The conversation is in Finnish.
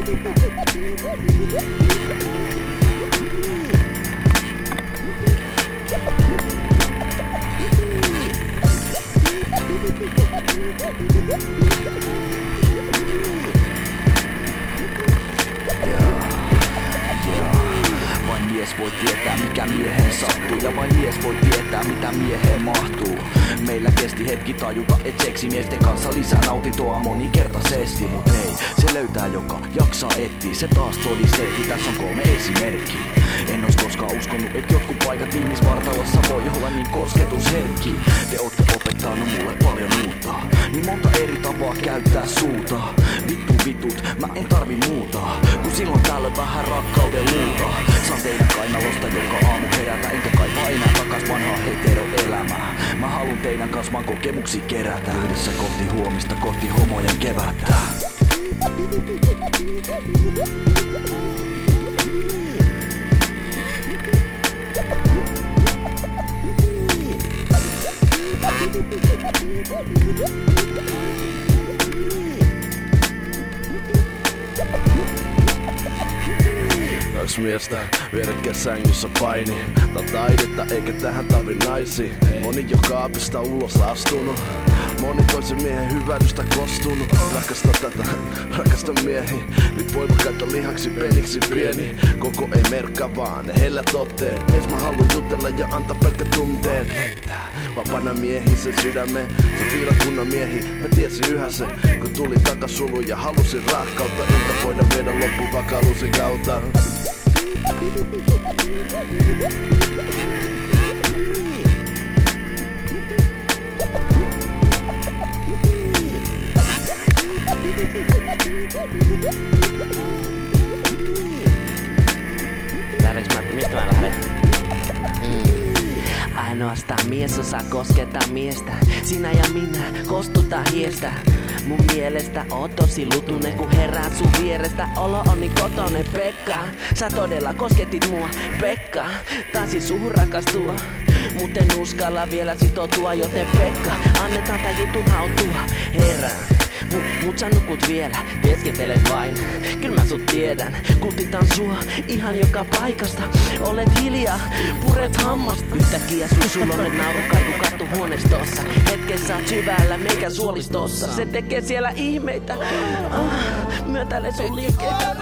Vain mies voi tietää mikä mieheen sattuu ja vain mies voi tietää mitä mieheen mahtuu. Meillä kesti hetki tajuta et seksimiesten kanssa lisää nautintoa moninkertaisesti. Mut hei, se löytää joka jaksaa etsiä. Se taas todisteetti, tässä on 3 esimerkkiä. En ois koskaan uskonut et jotkut paikat ihmisvartalossa voi olla niin kosketusherkki. Te ootte opettanut mulle paljon uutta, niin monta eri tapaa käyttää suuta. Vitut, mä en tarvi muuta, kun silloin täällä vähän rakkauden luuta. Saan teidän kainalosta joka aamu herätä, enkä kaipaa enää takas vanhaa heteroelämää. Mä haluun teidän kanssa vaan kokemuksia kerätä, yhdessä kohti huomista, kohti homojen kevättä. Kaksi miestä vierekkäin sängyssä paini. Tää taidetta eikä tähän tarvi naisia. Moni jo kaapista ulos astunut. Moni toisen miehen hyvädystä kostunut. Rakasta tätä, rakasta miehi. Nyt voimakkaita lihaksi peniksi pieni. Koko ei merkkaa vaan ne hellät otteet. Mies mä haluun jutella ja antaa pelkkä tunteet. Vapaana miehi sen sydämen. Se piirakunnan miehi, mä tiesin yhä se. Kun tuli takasulu ja halusin rakkautta. Ilta voida viedä loppuun vakalusin kautta. Mistä mä lähden? Ainoastaan mies osaa koskettaa miestä. Sinä ja minä kostutaan hiestä. Mun mielestä oot tosi lutunen, kun heräät sun vierestä. Olo on niin kotonen, Pekka. Sä todella kosketit mua, Pekka. Taisin suhun rakastua, mut en uskalla vielä sitoutua, joten Pekka, annetaan tää jutun hautua. Herää, mut sä nukut vielä, teeskentelet vain. Kyl mä sut tiedän, kutitan sua ihan joka paikasta. Olet hiljaa, puret hammasta. Yhtäkkiä sun sulonen nauru kaiku kattuhuoneistossa. Hetkessä oot syvällä meikä suolistossa. Se tekee siellä ihmeitä, myötäile sun liikkeitä.